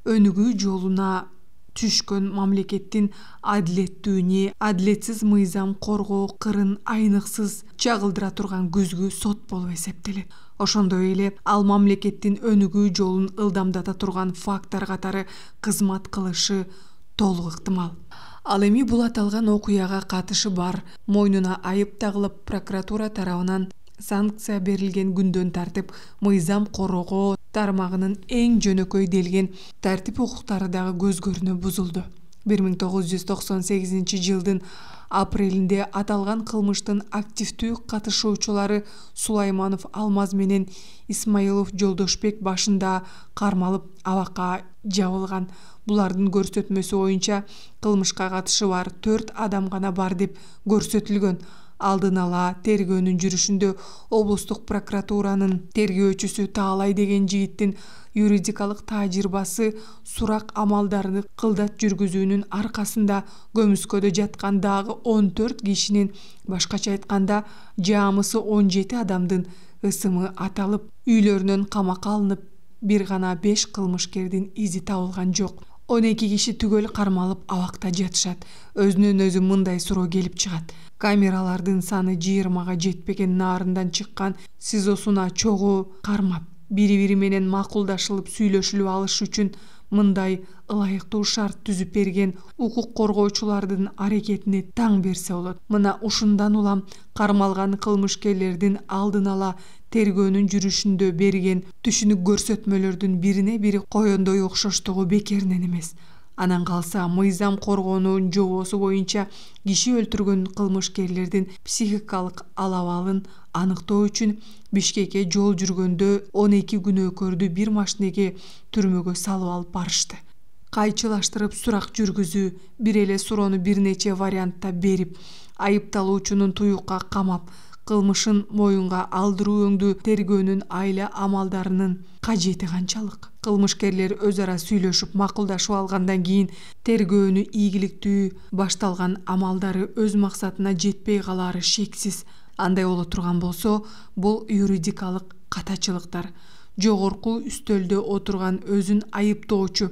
Өнүгүү жолуна түшкөн мамлекеттин адилеттүүнү, адилетсиз мыйзам коргоо кырын айныксыз чагылдыра турган күзгү сот болуп эсептелет. Ошондой эле ал мамлекеттин өнүгүү жолун ылдамдата турган фактор катары кызмат кылышы толук ыктымал. Ал эми бул аталган окуяга катышы бар, мойнуна айып тагылып прокуратура тарабынан санкция берилген күндөн тартып мыйзам коргоо тармагынын эң жөнөкөй делген тартип укуктары дагы көз көрүнө бузулду. 1998 жылдын апрелинде аталган кылмыштын активдүү катышуучулары Сулайманов Алмаз менен Исмаилов Жолдошбек башында кармалып абакка жабылган. Булардын көрсөтмөсү боюнча кылмышка катышы бар 4 адам гана бар деп көрсөтүлгөн. Алдын ала тергөөнүн жүрүшүндө облустук прокуратуранын тергөөчүсү Таалай деген жигиттин юридикалык тажрыйбасы сурак амалдарды кылдат жүргүзүүнүн аркасында көмүскөдө жаткан дагы 14 кишинин, башкача айтканда жаамысы 17 адамдын ысымы аталып, үйлөрүнөн камакка алынып, бир гана 5 кылмышкердин изи табылган жок. 12 киши түгөл кармалып абакта жатышат. Өзүнөн өзү мындай суроо келип чыгат. Камералардын саны 20га жетпеген нарындан чыккан СИЗОсуна чогуу кармап, бири-бири менен макулдашылып сүйлөшүлүп алыш үчүн мындай ылайыктуу шарт түзүп берген укук коргоочулардын аракетине таң берсе болот. Мына ушундан улам кармалган кылмышкерлердин алдын ала тергөөнүн жүрүшүндө берген түшүнүк көрсөтмөлөрдүн бирине бири коёндой окшоштугу бекеринен эмес. Анан калса мыйзам коргоонун жобосу боюнча киши өлтүргөн кылмышкерлердин психикалык алабалын аныктоо үчүн Бишкекке жол жүргөндө 12 күнөөкөрдү бир машинеге түрмөгө салып алып барышты. Кайчылаштырып сурак жүргүзүү, бир эле суроону бир нече вариантта берип, айыпталуучунун туюкка камап, кылмышын моюнга алдыруу өңдүү тергөөнүн айла амалдарынын кажети канчалык? Кылмышкерлер өз ара сүйлөшүп, макулдашып алгандан кийин тергөөнү ийгиликтүү башталган амалдары өз максатына жетпей калаары шексиз. Андай боло турган болсо, бул юридикалык катачылыктар. Жогорку үстөлдө отурган өзүн айыптоочу,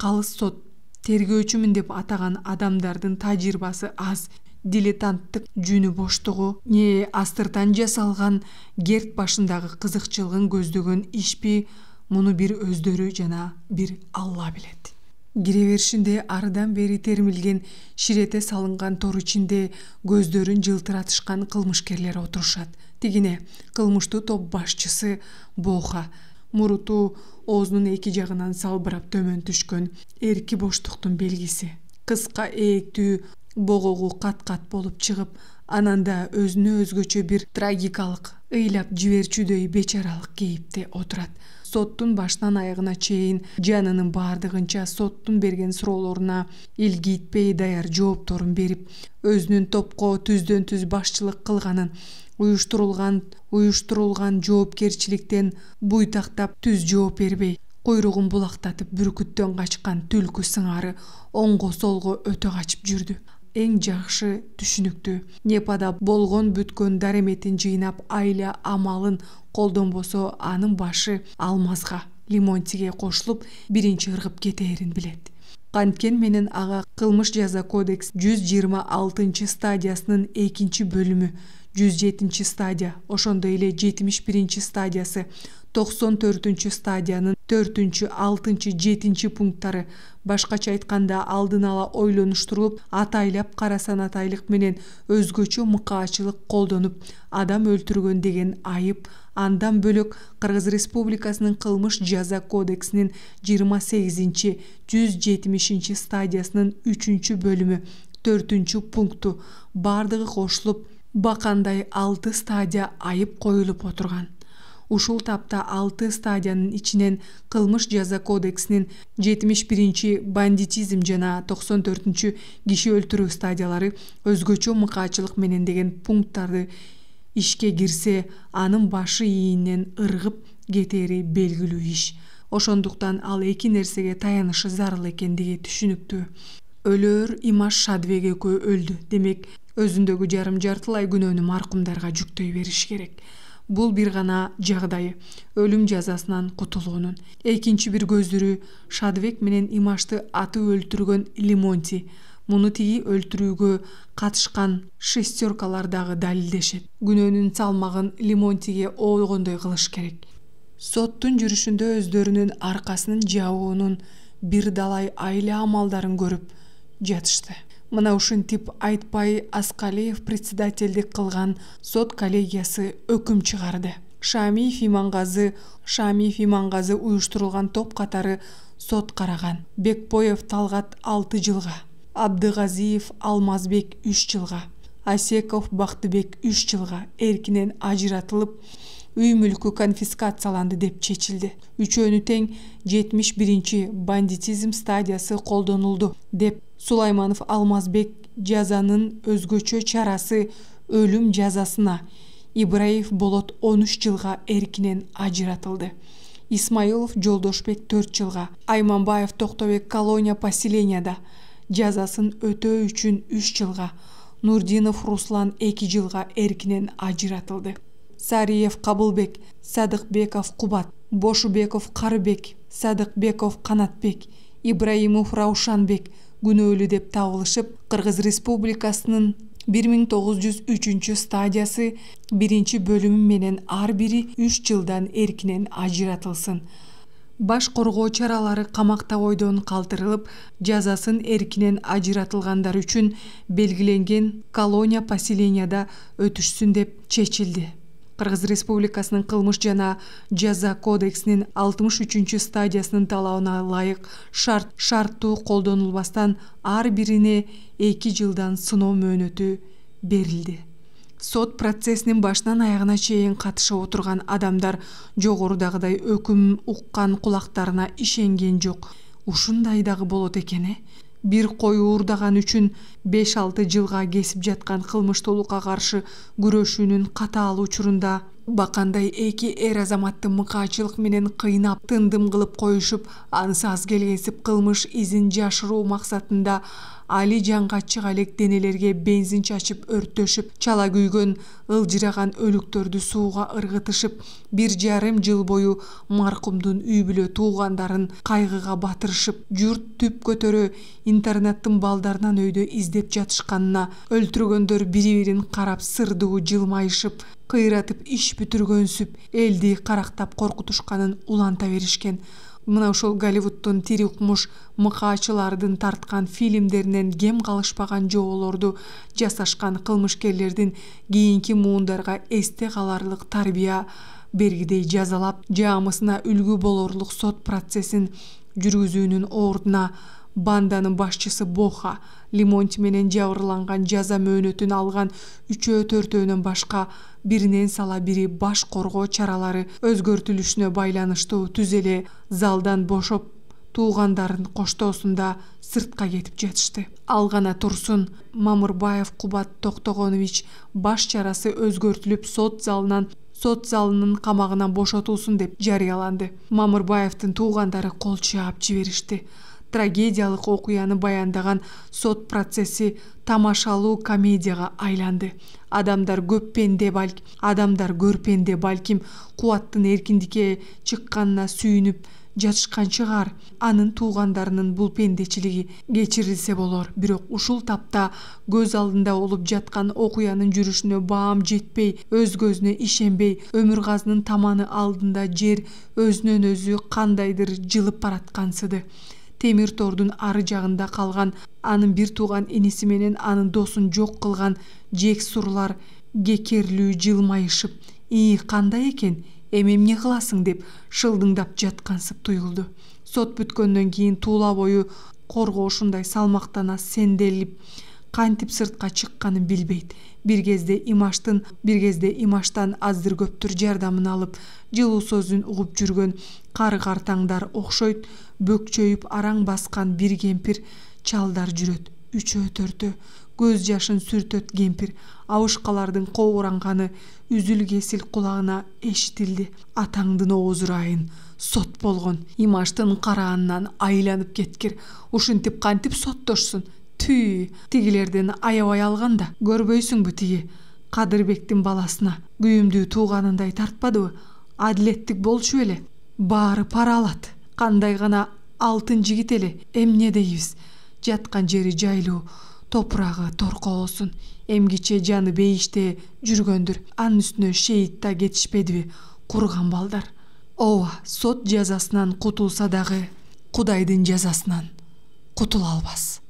калыс сот, тергөөчүмүн деп атаган адамдардын тажрыйбасы аз, дилетанттык жүнү боштугу, не астыртан жасалган герт башындагы кызыкчылыгын көздөгөн ишпи, муну бир өздөрү жана бир Алла билет. Кире беришинде арыдан бери термилген, ширете салынган тор ичинде көздөрүн жылтыратышкан кылмышкерлер отурушат. Тигине кылмыштуу топ башчысы Боха, муруту оозунун эки жагынан салбырап төмөн түшкөн, эрки боштуктун белгиси. кыска ээктүү богогу кат-кат болуп чыгып, анан да өзүнө өзгөчө бир трагикалык, ыйлап жиберчүдөй бечаралык кейипте отурат. Соттун башынан аягына чейин жанынын баардыгынча соттун берген суроолоруна илгийтпей даяр жоопторун берип, өзүнүн топко түздөн түз башчылык кылганын, уюштурулган жоопкерчиликтен буйтактап түз жооп бербей, куйругун булактатып бүркүттөн качкан түлкү сыңары оңго солго өтө качып жүрдү. Эң жакшы түшүнүктүү, Непада болгон бүткөн дареметин жыйнап, айла амалын колдонбосо, анын башы Алмазга, Лимонтиге кошулуп, биринчи ыргып кетээрин билет. Канткен менен ага кылмыш жаза кодекс 126 стадиясынын 2 бөлүмү, 107 стадия, ошондой эле 71 стадиясы, 94 стадиянын 4, 6, 7 пункттары, башкача айтканда алдын ала ойлонуштурулуп, атайлап кара санатайлык менен өзгөчө мыкаачылык колдонуп, адам өлтүргөн деген айып. Андан бөлөк Кыргыз Республикасынын кылмыш жаза кодексинин 28, 170 стадиясынын 3 бөлүмү, 4 пункту бардыгы кошулуп, бакандай 6 стадия айып коюлуп отурган. Ушул тапта 6 стадиянын ичинен кылмыш жаза кодексинин 71 бандитизм жана 94 киши өлтүрүү стадиялары өзгөчө мыкаачылык менен деген пункттарды ишке кирсе, анын башы ийинен ыргып кетери белгилүү иш. Ошондуктан ал эки нерсеге таянышы зарыл экендиги түшүнүктүү. Өлөөр Имаш Шадыбек экөө өлдү. Демек, өзүндөгү жарым-жартылай күнөөнү маркумдарга жүктөй бериш керек. Бул бир гана жагдайы, өлүм жазасынан кутулуунун. Экинчи бир көзүрү Шадыбек менен Имашты аты өлтүргөн Лимонти. Муну тиги өлтүрүүгө катышкан шестеркалар дагы далилдешет. Күнөөнүн салмагын Лимонтиге ойгондой кылыш керек. Соттун жүрүшүндө өздөрүнүн аркасынын жабуунун бир далай айла амалдарын көрүп жатышты. Мына ушинтип Айтпай Аскалиев председательдик кылган сот коллегиясы өкүм чыгарды. Шамиев Имангазы уюштурулган топ катары сот караган. Бекбоев Талгат 6 жылга, Абдыгазиев Алмазбек 3 жылга, Асеков Бактыбек 3 жылга эркинен ажыратылып, үй мүлкү конфискацияланды деп чечилди. Үчөөнү тең 71 бандитизм стадиясы колдонулду деп Сулайманов Алмазбек жазанын өзгөчө чарасы өлүм жазасына, Ибраев Болот 13 жылга эркинен ажыратылды. Исмаилов Жолдошбек 4 жылга, Айманбаев Токтобек колония поселенияда жазасын өтөө үчүн 3 жылга, Нурдинов Руслан 2 жылга эркинен ажыратылды. Сариев Кабылбек, Садыкбеков Кубат, Бошубеков Карыбек, Садыкбеков Канатбек, Ибраимов Раушанбек күнөөлүү деп табылышып, Кыргыз Республикасынын 1903 стадиясы 1 бөлүмү менен ар бири 3 жылдан эркинен ажыратылсын. Баш коргоо чаралары камакта бойдон калтырылып, жазасын эркинен ажыратылгандар үчүн белгиленген колония поселенияда өтүшсүн деп чечилди. Кыргыз Республикасынын кылмыш жана жаза кодексинин 63 стадиясынын талабына ылайык шарттуу колдонулбастан ар бирине 2 жылдан сыноо мөөнөтү берилди. Сот процессинин башынан аягына чейин катышып отурган адамдар жогорудагыдай өкүм уккан кулактарына ишенген жок. Ушундай дагы болот экен. Бир кой уурдаган үчүн 5-6 жылга кесип жаткан кылмыштуулукка каршы күрөшүүнүн катаал учурунда бакандай эки эр азаматты мыкаачылык менен кыйнап, тындым кылып коюшуп, анысы аз келгенсип кылмыш изин жашыруу максатында али жанга чыга элек денелерге бензин чачып өрттөшүп, чала күйгөн ылжыраган өлүктөрдү сууга ыргытышып, 1,5 жыл бою маркумдун үй бүлө туугандарын кайгыга батырышып, журт түп көтөрө интернеттин балдарынан өйдө издеп жатышканына, өлтүргөндөр бири-бирин карап сырдуу жылмайышып, кыйратып иш бүтүргөнсүп, элди карактап коркутушканын уланта беришкен. Мына ошол Голливудтун тири укмуш мыкаачылардын тарткан фильмдеринен кем калышпаган жоболорду жасашкан кылмышкерлердин кийинки муундарга эсте каларлык тарбия бергидей жазалап, жаамысына үлгү болорлук сот процессин жүргүзүүнүн ордуна Банданын башчысы Боха Лимонти менен жабырланган жаза мөөнөтүн алган 3-4 башка биринен сала бири баш коргоо чаралары өзгөртүлүшүнө байланыштуу түз эле залдан бошоп туугандарын коштоосунда сыртка кетип жатышты. Ал гана турсун, Мамырбаев Кубат Токтогонович баш чарасы өзгөртүлүп сот залынын камагынан бошотулсун деп жарыяланды. Мамырбаевдин туугандары кол чаап жиберишти. Трагедиялык окуяны баяндаган сот процесси тамашалуу комедияга айланды. Адамдар көрпенде балким Кубаттын эркиндикке чыкканына сүйүнүп жатышкан чыгар. Анын туугандарынын бул пендечилиги кечирилсе болор. Бирок ушул тапта көз алдында болуп жаткан окуянын жүрүшүнө баам жетпей, өз көзүнө ишенбей, Өмүргазынын таманы алдында жер өзүнөн өзү кандайдыр жылып бараткансыды. Темир тордун ары жагында калган анын бир тууган иниси менен анын досун жок кылган жек сурлар кекерлүү жылмайышып, кандай экен, эми эмне кыласың деп шылдыңдап жаткансып туюлду. Сот бүткөндөн кийин туула бою коргоо ушундай салмактана сенделип, кантип сыртка чыкканын билбейт. Бир кезде имаштан аздыр көптүр жардамын алып, жылуу сөзүн угуп жүргөн кары картаңдар окшойт, бөкчөйүп араң баскан бир кемпир чалдар жүрөт. 3-4 көз жашын сүртөт кемпир. Абышкалардын кооранганы үзүл-кесил кулагына эшитилди. Атаңдын оозурайын, сот болгон. Имаштын караанынан айланып кеткир. Ушинтип кантип соттошсун? Тигилерден аябай алганда көрбөйсүңбү тиги Кадырбектин баласына күйүмдүү тууганындай тартпадыбы? Адилеттик болчу эле. Баары пара алат. Кандай гана алтын жигит эле. Эмне дейбиз? Жаткан жери жайлуу, топурагы торкоосун. Эмгиче жаны бейиште жүргөндүр. Анын үстүнө шейит да кетишпедиби? Курган балдар. Ооба, сот жазасынан кутулса дагы Кудайдын жазасынан кутула албас.